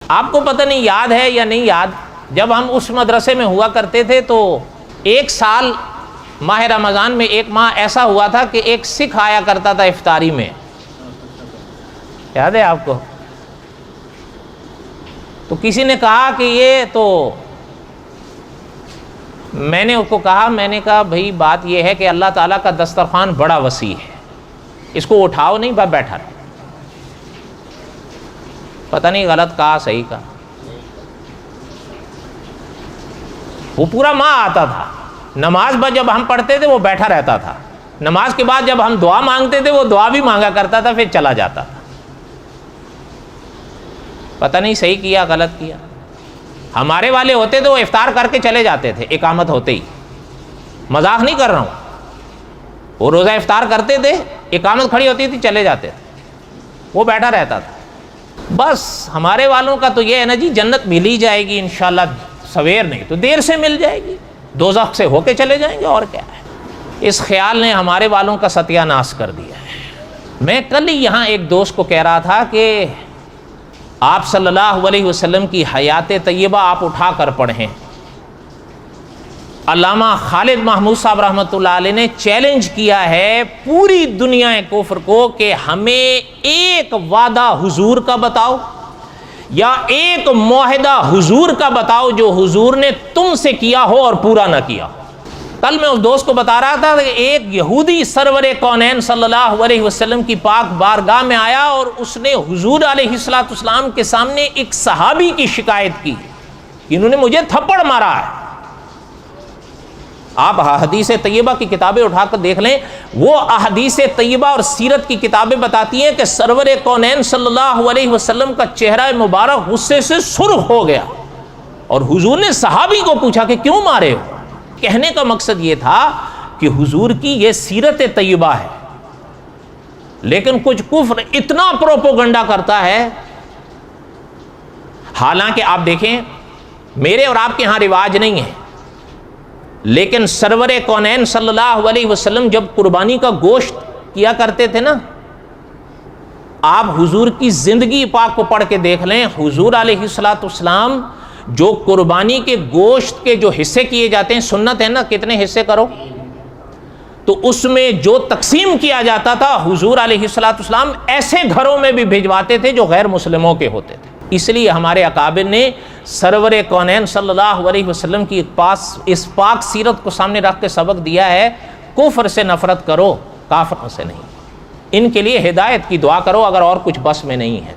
آپ کو پتہ نہیں یاد ہے یا نہیں یاد، جب ہم اس مدرسے میں ہوا کرتے تھے تو ایک سال ماہ رمضان میں ایک ماہ ایسا ہوا تھا کہ ایک سکھ آیا کرتا تھا افطاری میں، یاد ہے آپ کو؟ تو کسی نے کہا کہ یہ تو، میں نے اس کو کہا، میں نے کہا بھائی بات یہ ہے کہ اللہ تعالیٰ کا دسترخوان بڑا وسیع ہے، اس کو اٹھاؤ نہیں، بیٹھا رہے۔ پتہ نہیں غلط کہا صحیح کہا، وہ پورا ماہ آتا تھا، نماز بعد جب ہم پڑھتے تھے وہ بیٹھا رہتا تھا، نماز کے بعد جب ہم دعا مانگتے تھے وہ دعا بھی مانگا کرتا تھا، پھر چلا جاتا تھا۔ پتہ نہیں صحیح کیا غلط کیا۔ ہمارے والے ہوتے تو وہ افطار کر کے چلے جاتے تھے اقامت ہوتے ہی، مذاق نہیں کر رہا ہوں، وہ روزہ افطار کرتے تھے، اقامت کھڑی ہوتی تھی چلے جاتے تھے، وہ بیٹھا رہتا تھا۔ بس ہمارے والوں کا تو یہ ہے نا جی، جنت مل ہی جائے گی انشاءاللہ، سویر نہیں تو دیر سے مل جائے گی، دوزخ سے ہو کے چلے جائیں گے، اور کیا ہے۔ اس خیال نے ہمارے والوں کا ستیہ ناش کر دیا ہے۔ میں کل ہی یہاں ایک دوست کو کہہ رہا تھا کہ آپ صلی اللہ علیہ وسلم کی حیات طیبہ آپ اٹھا کر پڑھیں۔ علامہ خالد محمود صاحب رحمۃ اللہ علیہ نے چیلنج کیا ہے پوری دنیا کفر کو کہ ہمیں ایک وعدہ حضور کا بتاؤ یا ایک معاہدہ حضور کا بتاؤ جو حضور نے تم سے کیا ہو اور پورا نہ کیا ہو۔ کل میں اس دوست کو بتا رہا تھا کہ ایک یہودی سرور کونین صلی اللہ علیہ وسلم کی پاک بارگاہ میں آیا اور اس نے حضور علیہ السلام کے سامنے ایک صحابی کی شکایت کی کہ انہوں نے مجھے تھپڑ مارا ہے۔ آپ احادیث طیبہ کی کتابیں اٹھا کر دیکھ لیں، وہ احادیث طیبہ اور سیرت کی کتابیں بتاتی ہیں کہ سرور کونین صلی اللہ علیہ وسلم کا چہرہ مبارک غصے سے سرخ ہو گیا، اور حضور نے صحابی کو پوچھا کہ کیوں مارے ہو؟ کہنے کا مقصد یہ تھا کہ حضور کی یہ سیرت طیبہ ہے، لیکن کچھ کفر اتنا پروپوگنڈا کرتا ہے۔ حالانکہ آپ دیکھیں میرے اور آپ کے ہاں رواج نہیں ہے، لیکن سرور کونین صلی اللہ علیہ وسلم جب قربانی کا گوشت کیا کرتے تھے نا، آپ حضور کی زندگی پاک کو پڑھ کے دیکھ لیں، حضور علیہ السلام جو قربانی کے گوشت کے جو حصے کیے جاتے ہیں، سنت ہے نا کتنے حصے کرو، تو اس میں جو تقسیم کیا جاتا تھا حضور علیہ السلام ایسے گھروں میں بھی بھجواتے تھے جو غیر مسلموں کے ہوتے تھے۔ اس لیے ہمارے اکابر نے سرور کونین صلی اللہ علیہ وسلم کی اس پاک سیرت کو سامنے رکھ کے سبق دیا ہے، کفر سے نفرت کرو، کافروں سے نہیں۔ ان کے لیے ہدایت کی دعا کرو اگر اور کچھ بس میں نہیں ہے۔